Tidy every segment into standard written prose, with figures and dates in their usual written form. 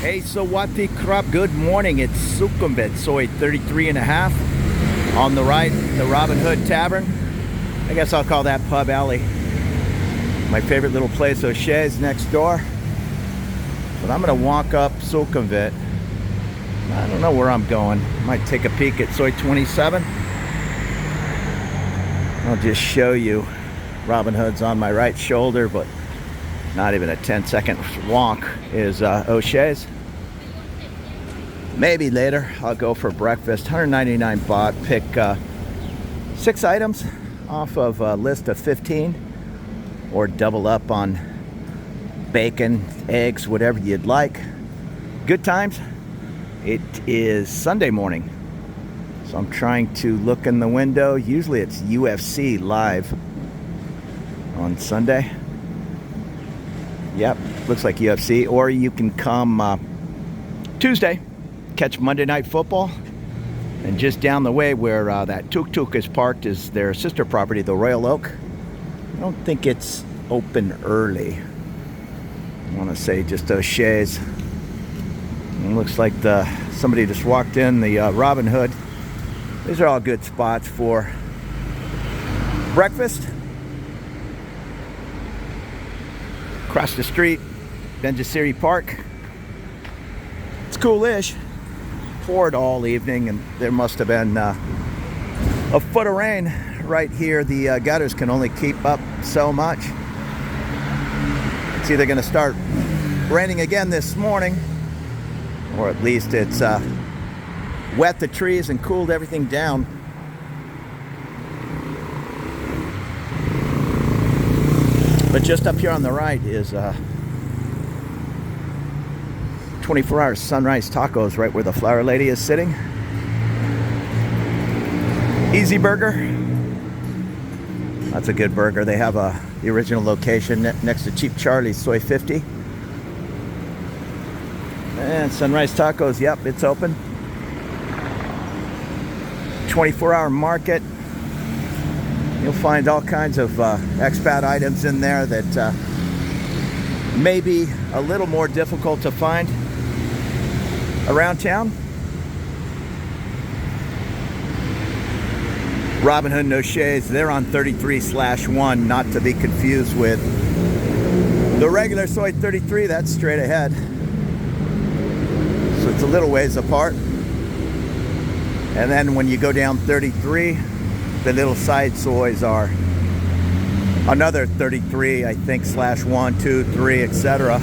Hey, Sawati Krab, good morning. It's Sukhumvit, soy 33.5. On the right, the Robin Hood Tavern. I guess I'll call that Pub Alley. My favorite little place, O'Shea's, next door. But I'm gonna walk up Sukhumvit. I don't know where I'm going. Might take a peek at soy 27. I'll just show you. Robin Hood's on my right shoulder, but not even a 10-second walk is O'Shea's. Maybe later I'll go for breakfast. 199 baht. Pick 6 items off of a list of 15, or double up on bacon, eggs, whatever you'd like. Good times. It is Sunday morning, so I'm trying to look in the window. Usually it's UFC live on Sunday. Yep, looks like UFC. Or you can come Tuesday, catch Monday Night Football. And just down the way where that tuk-tuk is parked is their sister property, the Royal Oak. I don't think it's open early. I want to say just O'Shea's. It looks like somebody just walked in, the Robin Hood. These are all good spots for breakfast. Across the street, Benjasiri Park. It's cool-ish. Poured all evening, and there must have been a foot of rain right here. The gutters can only keep up so much. It's either going to start raining again this morning, or at least it's wet the trees and cooled everything down. But just up here on the right is 24-hour sunrise tacos, right where the flower lady is sitting. Easy Burger. That's a good burger. They have the original location next to Cheap Charlie's, soy 50. And Sunrise Tacos, yep, it's open. 24-hour market. You'll find all kinds of expat items in there that may be a little more difficult to find around town. Robin Hood and O'Shea's, they're on 33/1, not to be confused with the regular soy 33. That's straight ahead. So it's a little ways apart. And then when you go down 33, the little side soys are another 33, I think, /1, 2, 3, etc.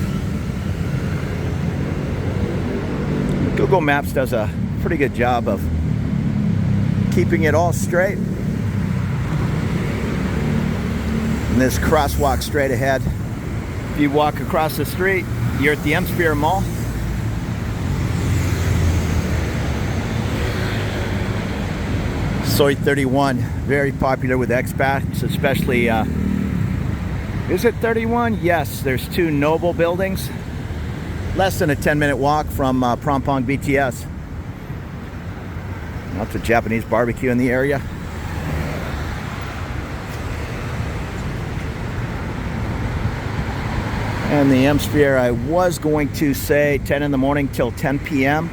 Google Maps does a pretty good job of keeping it all straight. And this crosswalk straight ahead. If you walk across the street, you're at the M-Sphere Mall. Soy 31, very popular with expats, especially, is it 31? Yes, there's 2 Noble buildings. Less than a 10-minute walk from Phrom Phong BTS. Lots of Japanese barbecue in the area. And the M-Sphere, I was going to say 10 in the morning till 10 p.m.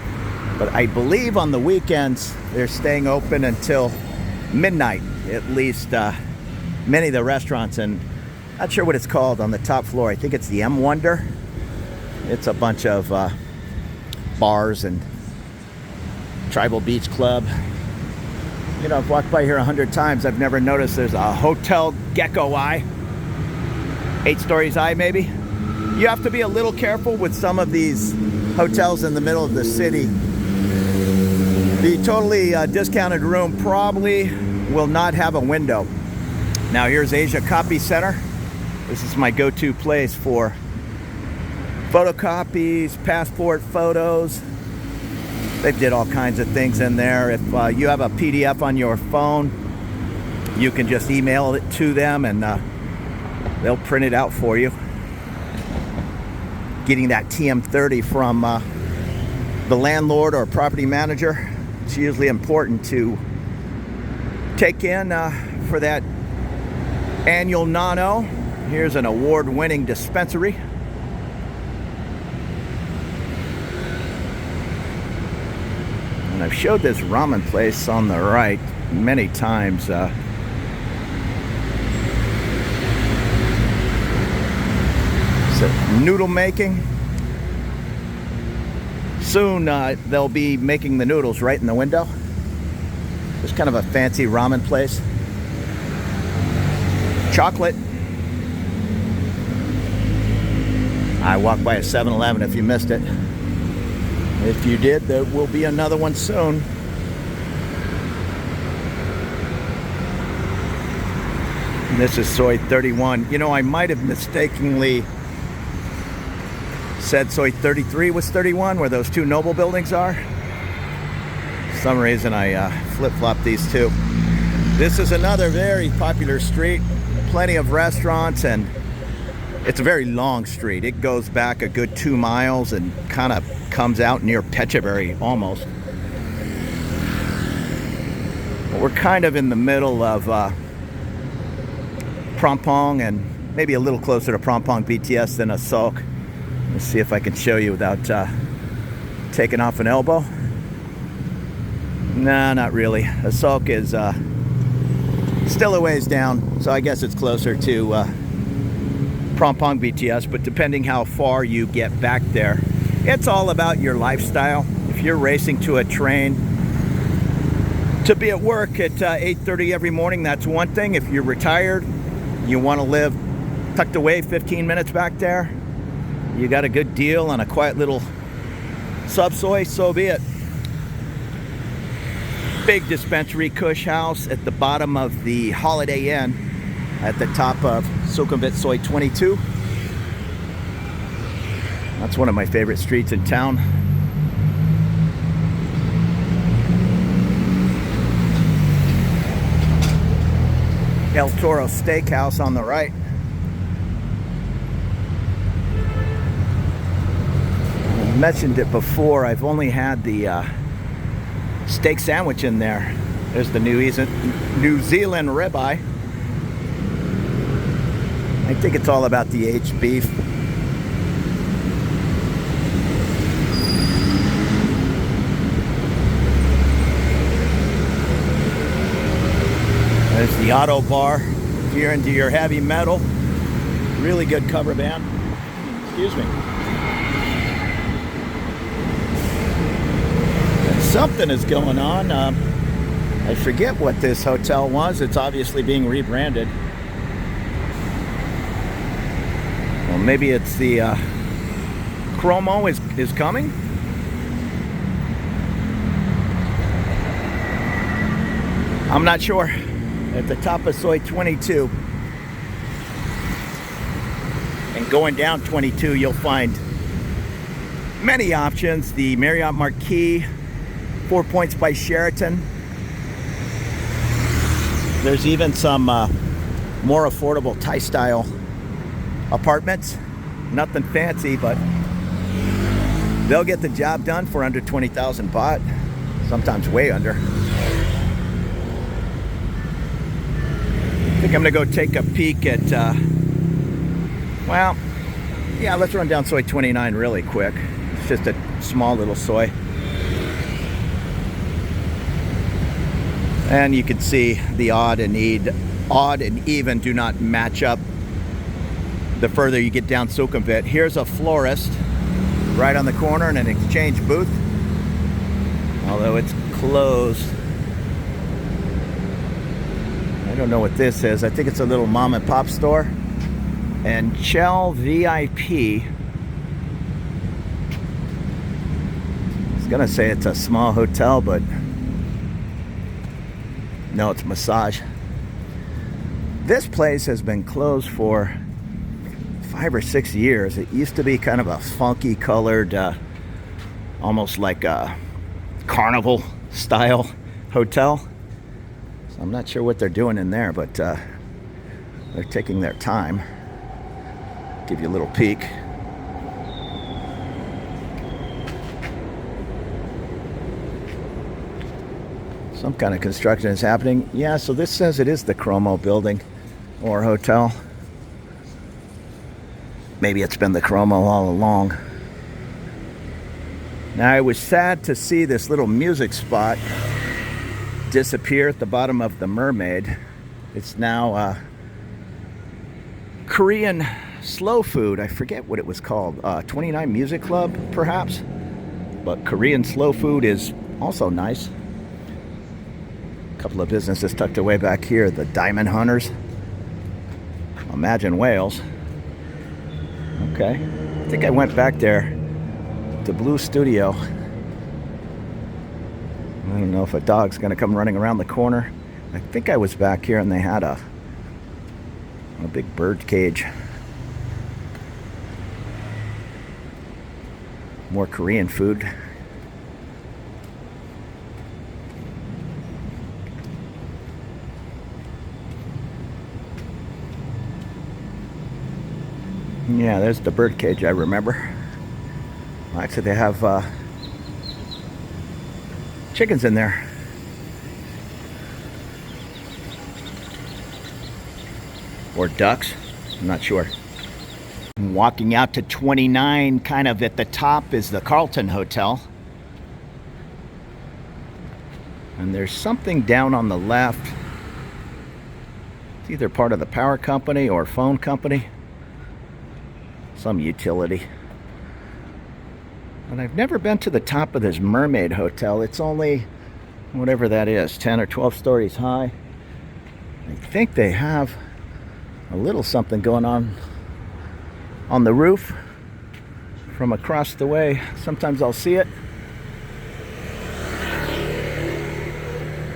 But I believe on the weekends they're staying open until midnight, at least many of the restaurants. And not sure what it's called on the top floor. I think it's the M Wonder. It's a bunch of bars and Tribal Beach Club. You know, I've walked by here 100 times. I've never noticed there's a Hotel Gecko Eye. 8 stories high, maybe. You have to be a little careful with some of these hotels in the middle of the city. The totally discounted room probably will not have a window. Now here's Asia Copy Center. This is my go-to place for photocopies, passport photos. They did all kinds of things in there. If you have a PDF on your phone, you can just email it to them and they'll print it out for you. Getting that TM30 from the landlord or property manager, it's usually important to take in for that annual nano. Here's an award-winning dispensary. And I've showed this ramen place on the right many times. So noodle making. Soon they'll be making the noodles right in the window. It's kind of a fancy ramen place. Chocolate. I walked by a 7-Eleven if you missed it. If you did, there will be another one soon. And this is Soi 31. You know, I might have mistakenly said Soi 33 was 31, where those two noble buildings are. For some reason I flip-flopped these two. This is another very popular street. Plenty of restaurants, and it's a very long street. It goes back a good 2 miles and kind of comes out near Phetchaburi almost. But we're kind of in the middle of Phrom Phong, and maybe a little closer to Phrom Phong BTS than Asok. Let's see if I can show you without taking off an elbow. Nah, not really. Asok is still a ways down, so I guess it's closer to Phrom Phong BTS, but depending how far you get back there, it's all about your lifestyle. If you're racing to a train to be at work at 8:30 every morning, that's one thing. If you're retired, you want to live tucked away 15 minutes back there, you got a good deal on a quiet little sub-soi, so be it. Big dispensary Kush House at the bottom of the Holiday Inn at the top of Sukhumvit Soi 22. That's one of my favorite streets in town. El Toro Steakhouse on the right. I mentioned it before, I've only had the steak sandwich in there. There's the New Zealand ribeye. I think it's all about the aged beef. There's the auto bar. If you're into your heavy metal, really good cover band. Excuse me. Something is going on. I forget what this hotel was. It's obviously being rebranded. Well, maybe it's the Chromo is coming. I'm not sure. At the top of Soi 22 and going down 22, you'll find many options. The Marriott Marquis, 4 Points by Sheraton. There's even some more affordable Thai style apartments. Nothing fancy, but they'll get the job done for under 20,000 baht, sometimes way under. I think I'm gonna go take a peek at well, yeah, let's run down Soi 29 really quick. It's just a small little soi. And you can see the odd and even do not match up the further you get down Sukhumvit. Here's a florist right on the corner and an exchange booth, although it's closed. I don't know what this is. I think it's a little mom and pop store. And Chell VIP. I was gonna say it's a small hotel, but no, it's massage. This place has been closed for 5 or 6 years. It used to be kind of a funky colored, almost like a carnival style hotel. So I'm not sure what they're doing in there, but they're taking their time. Give you a little peek. Some kind of construction is happening. Yeah, so this says it is the Chromo building or hotel. Maybe it's been the Chromo all along. Now, I was sad to see this little music spot disappear at the bottom of the Mermaid. It's now Korean slow food. I forget what it was called. 29 Music Club, perhaps. But Korean slow food is also nice. A couple of businesses tucked away back here. The Diamond Hunters. Imagine Wales. Okay. I think I went back there to Blue Studio. I don't know if a dog's going to come running around the corner. I think I was back here and they had a big bird cage. More Korean food. Yeah, there's the bird cage I remember. Actually, they have chickens in there. Or ducks, I'm not sure. Walking out to 29, kind of at the top is the Carlton Hotel. And there's something down on the left. It's either part of the power company or phone company. Some utility. And I've never been to the top of this Mermaid Hotel. It's only, whatever that is, 10 or 12 stories high. I think they have a little something going on the roof from across the way. Sometimes I'll see it,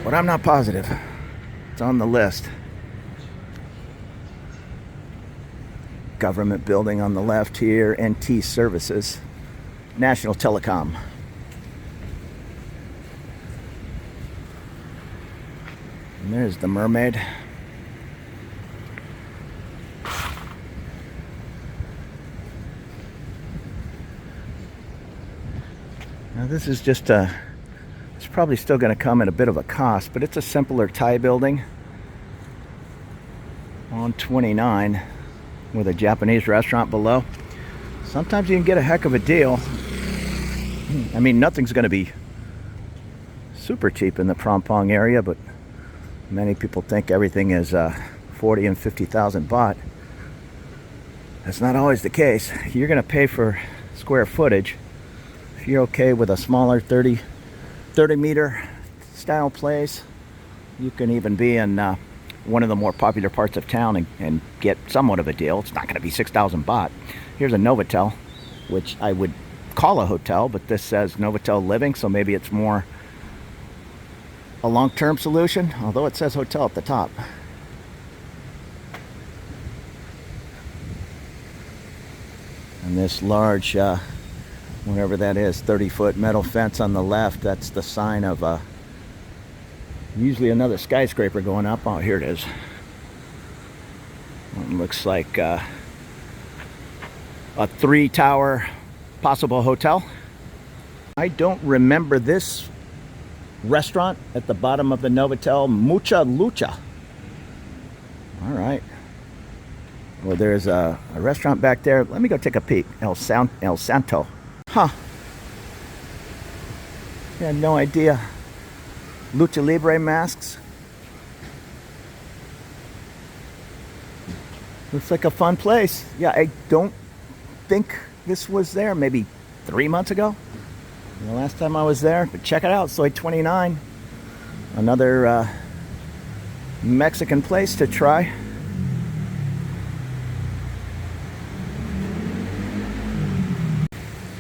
but I'm not positive. It's on the list. Government building on the left here, NT Services, National Telecom. And there's the Mermaid. Now this is just it's probably still going to come at a bit of a cost, but it's a simpler Thai building on 29 with a Japanese restaurant below. Sometimes you can get a heck of a deal. I mean, nothing's going to be super cheap in the Phrom Phong area, but many people think everything is 40 and 50,000 baht. That's not always the case. You're going to pay for square footage. If you're okay with a smaller 30 meter style place, you can even be in one of the more popular parts of town and get somewhat of a deal. It's not going to be 6,000 baht. Here's a Novotel, which I would call a hotel, but this says Novotel Living, so maybe it's more a long-term solution, although it says hotel at the top. And this large, whatever that is, 30-foot metal fence on the left, that's the sign of usually another skyscraper going up. Oh, here it is. It looks like a 3-tower possible hotel. I don't remember this restaurant at the bottom of the Novotel. Mucha Lucha. All right. Well, there's a restaurant back there. Let me go take a peek. El Santo. Huh. I had no idea. Lucha Libre masks. Looks like a fun place. Yeah, I don't think this was there. Maybe 3 months ago. The last time I was there. But check it out. Soy 29. Another Mexican place to try.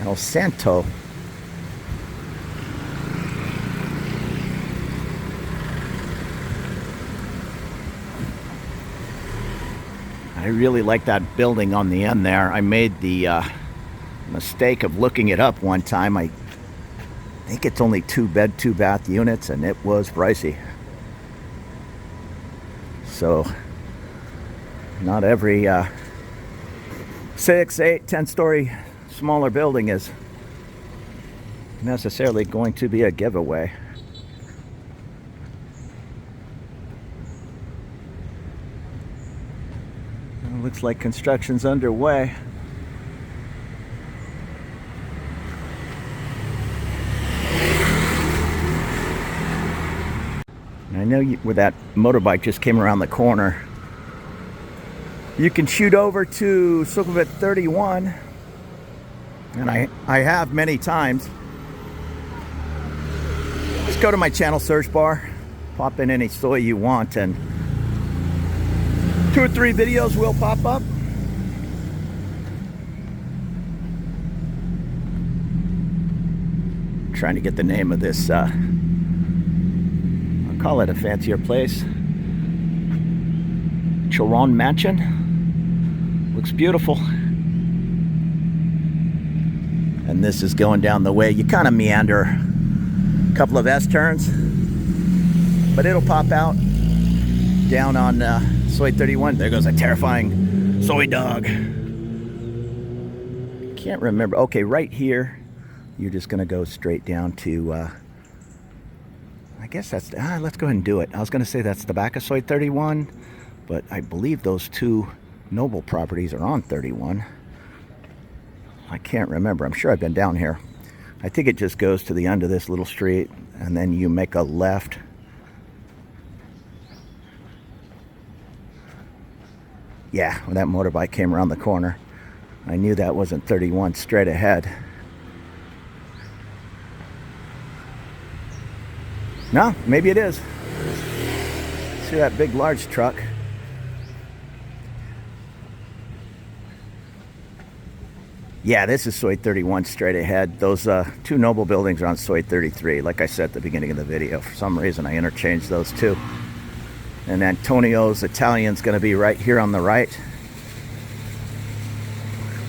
El Santo. I really like that building on the end there. I made the mistake of looking it up one time. I think it's only 2 bed, 2 bath units, and it was pricey. So not every 6, 8, 10-story smaller building is necessarily going to be a giveaway. It looks like construction's underway. know where that motorbike just came around the corner. You can shoot over to Sukhumvit 31, and I have many times. Just go to my channel search bar, pop in any soy you want, and 2 or 3 videos will pop up. Trying to get the name of this, I'll call it a fancier place. Phrom Mansion. Looks beautiful. And this is going down the way. You kind of meander a couple of S-turns, but it'll pop out down on Soy 31. There goes a terrifying soy dog. Can't remember. Okay, right here. You're just going to go straight down to, I guess that's, let's go ahead and do it. I was going to say that's the back of Soy 31, but I believe those 2 noble properties are on 31. I can't remember. I'm sure I've been down here. I think it just goes to the end of this little street, and then you make a left. Yeah, when that motorbike came around the corner, I knew that wasn't 31 straight ahead. No, maybe it is. See that big, large truck? Yeah, this is Soy 31 straight ahead. Those 2 noble buildings are on Soy 33. Like I said at the beginning of the video, for some reason I interchanged those 2. And Antonio's Italian's going to be right here on the right.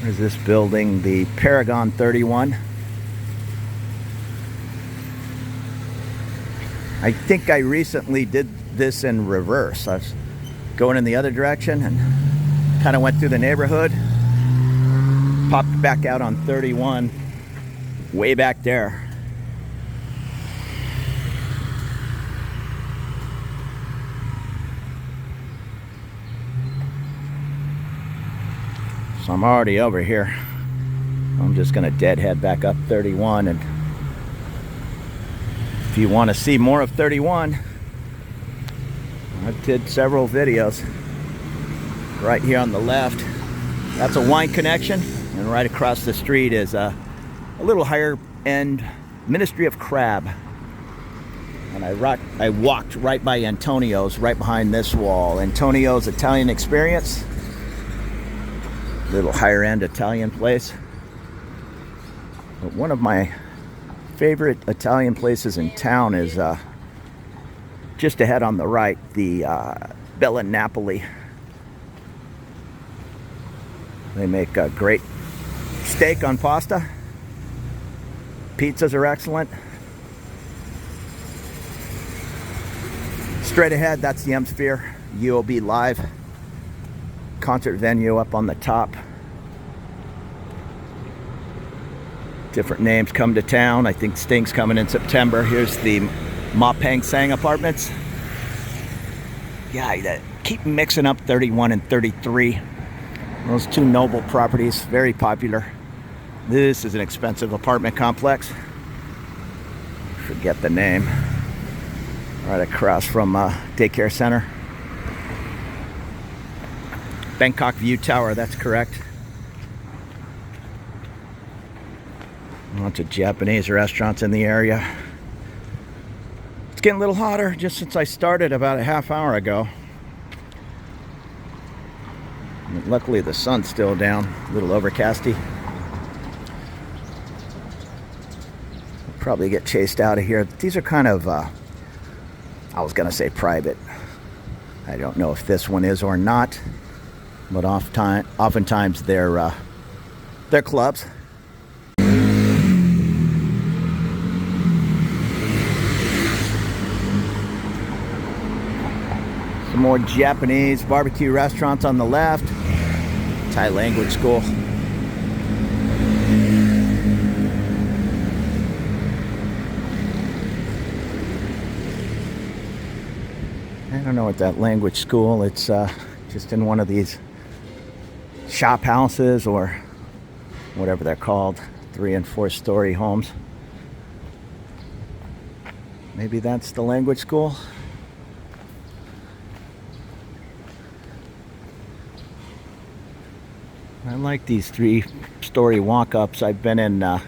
Where's this building? The Paragon 31. I think I recently did this in reverse. I was going in the other direction and kind of went through the neighborhood, popped back out on 31, way back there. So I'm already over here. I'm just gonna deadhead back up 31, and if you want to see more of 31, I did several videos. Right here on the left, that's a wine connection, and right across the street is a little higher end Ministry of Crab. And I walked right by Antonio's, right behind this wall. Antonio's Italian Experience, little higher end Italian place. But one of my favorite Italian places in town is just ahead on the right, the Bella Napoli. They make a great steak on pasta. Pizzas are excellent. Straight ahead, that's the M-Sphere UOB Live concert venue up on the top. Different names come to town. I think Sting's coming in September. Here's the Ma Pang Sang Apartments. Yeah, I keep mixing up 31 and 33. Those 2 noble properties, very popular. This is an expensive apartment complex. Forget the name. Right across from daycare center. Bangkok View Tower, that's correct. Lots of Japanese restaurants in the area. It's getting a little hotter just since I started about a half hour ago. And luckily the sun's still down, a little overcasty. I'll probably get chased out of here. These are kind of, I was gonna say private. I don't know if this one is or not, but oftentimes they're clubs. Some more Japanese barbecue restaurants on the left. Thai language school. I don't know what that language school, it's just in one of these shop houses or whatever they're called, 3- and 4-story homes. Maybe that's the language school. I like these 3-story walk-ups. I've been in a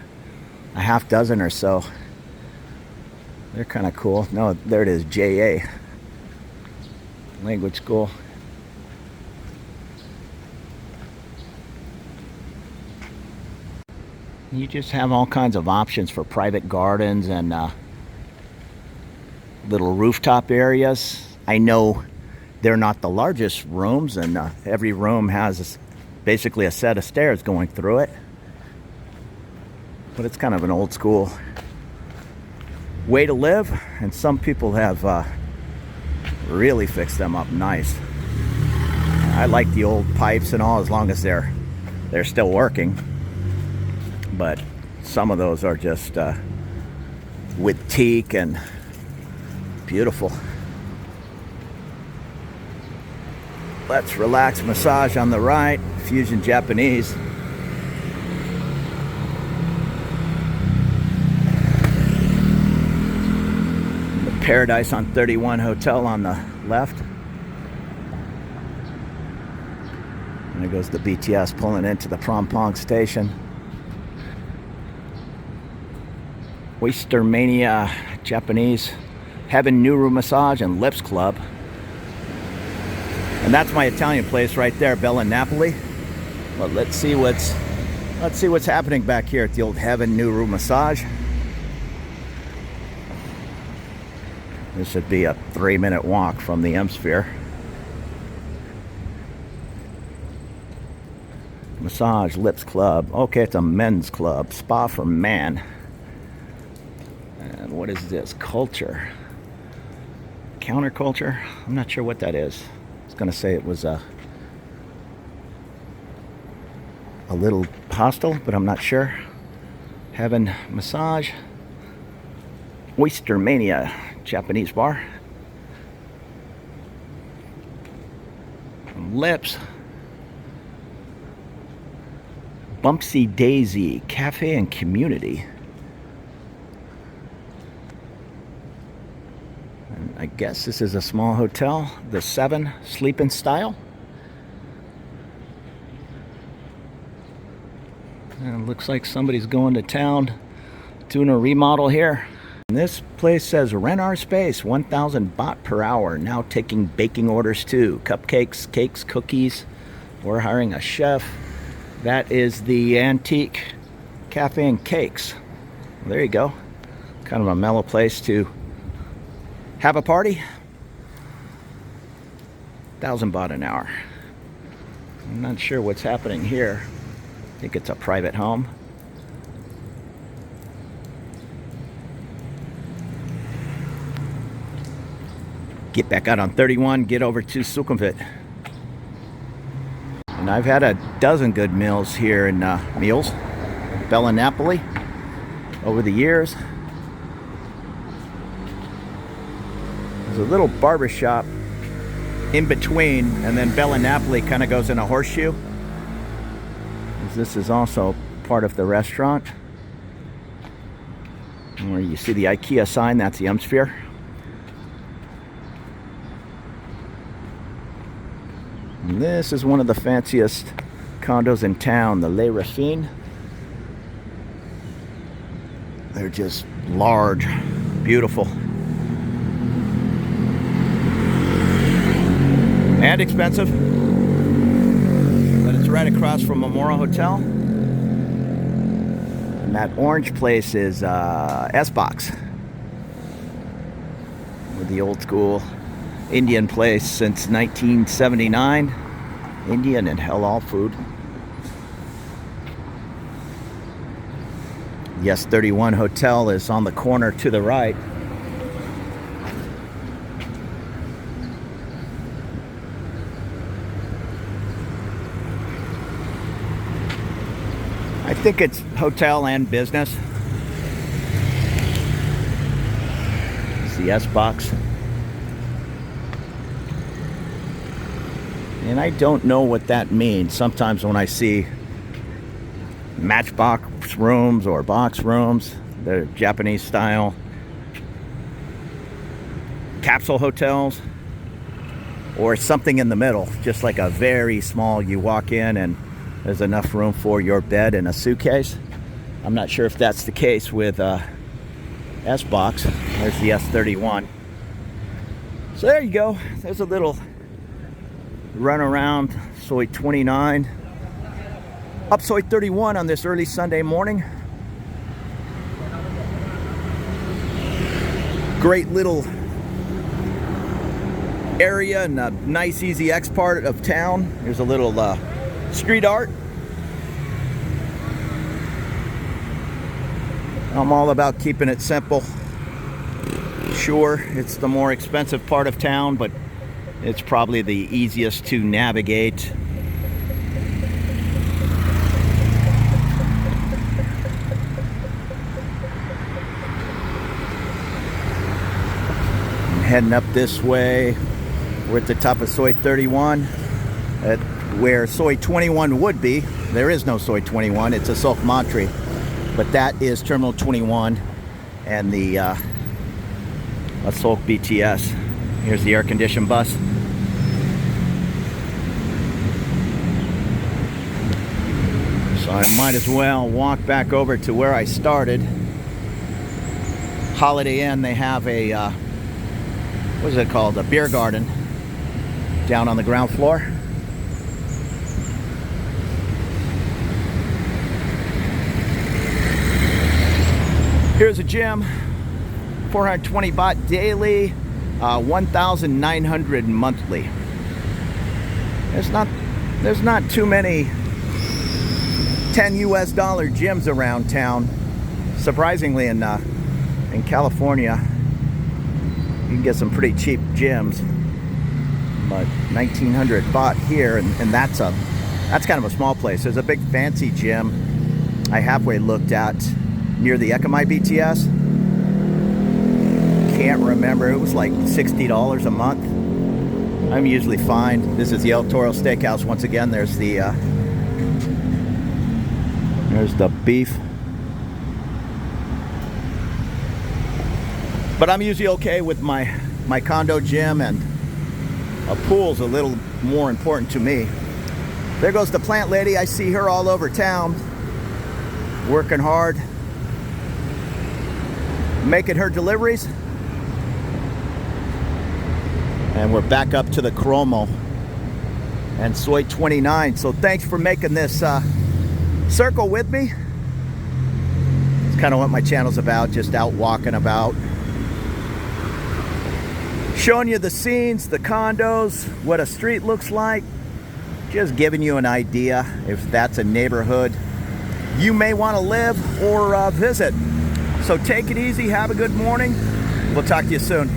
half dozen or so. They're kind of cool. No, there it is, JA. Language school. You just have all kinds of options for private gardens and little rooftop areas. I know they're not the largest rooms, and every room has basically a set of stairs going through it. But it's kind of an old school way to live, and some people have really fixed them up nice. I like the old pipes and all, as long as they're still working. But some of those are just with teak and beautiful. Let's relax massage on the right. Fusion Japanese. The Paradise on 31 Hotel on the left. And there goes the BTS pulling into the Phrom Phong station. Oystermania Japanese, Heaven Nuru Massage and Lips Club. And that's my Italian place right there, Bella Napoli. But let's see what's happening back here at the old Heaven Nuru Massage. This should be a 3-minute walk from the M Sphere. Massage Lips Club. Okay, it's a men's club. Spa for man. And what is this? Culture. Counterculture? I'm not sure what that is. I was going to say it was a little hostel, but I'm not sure. Heaven Massage. Oystermania Japanese bar. Lips. Bumpsy Daisy Cafe and Community. And I guess this is a small hotel. The 7 Sleep in Style. And it looks like somebody's going to town doing a remodel here. And this place says rent our space, 1,000 baht per hour. Now taking baking orders too. Cupcakes, cakes, cookies. We're hiring a chef. That is the Antique Cafe and Cakes. Well, there you go. Kind of a mellow place to have a party. 1,000 baht an hour. I'm not sure what's happening here. I think it's a private home. Get back out on 31, get over to Sukhumvit. And I've had a dozen good meals here in Bella Napoli over the years. There's a little barber shop in between, and then Bella Napoli kind of goes in a horseshoe. This is also part of the restaurant. Where you see the IKEA sign, that's the M Sphere. And this is one of the fanciest condos in town, the Les Raffines. They're just large, beautiful, and expensive. But it's right across from Memorial Hotel. And that orange place is S-Box, with the old school Indian place since 1979. Indian and halal food. Yes, 31 Hotel is on the corner to the right. I think it's hotel and business. It's the S-Box. And I don't know what that means. Sometimes when I see matchbox rooms or box rooms, they're Japanese style. Capsule hotels, or something in the middle, just like a very small, you walk in and There's enough room for your bed and a suitcase. I'm not sure if that's the case with S-Box. There's the S31. So there you go. There's a little run around Soi 29. Up Soi 31 on this early Sunday morning. Great little area and a nice easy X part of town. There's a little street art. I'm all about keeping it simple. Sure, it's the more expensive part of town, but it's probably the easiest to navigate. I'm heading up this way. We're at the top of Soi 31, at where Soi 21 would be. There is no Soi 21, it's a Sukhumvit, but that is Terminal 21 and the Sukh BTS. Here's the air-conditioned bus. So I might as well walk back over to where I started. Holiday Inn, they have a, what is it called? A beer garden down on the ground floor. Here's a gym, 420 baht daily, 1,900 monthly. There's not too many $10 US gyms around town. Surprisingly, in California, you can get some pretty cheap gyms, but 1,900 baht here, and that's kind of a small place. There's a big fancy gym I halfway looked at near the Ekamai BTS. Can't remember, it was like $60 a month. I'm usually fine. This is the El Toro Steakhouse once again. There's the beef. But I'm usually okay with my condo gym, and a pool's a little more important to me. There goes the plant lady. I see her all over town, working hard, making her deliveries. And we're back up to the Chromo and Soi 29. So thanks for making this circle with me. It's kind of what my channel's about, just out walking about, showing you the scenes, the condos, what a street looks like, just giving you an idea if that's a neighborhood you may want to live or visit. So take it easy, have a good morning. We'll talk to you soon.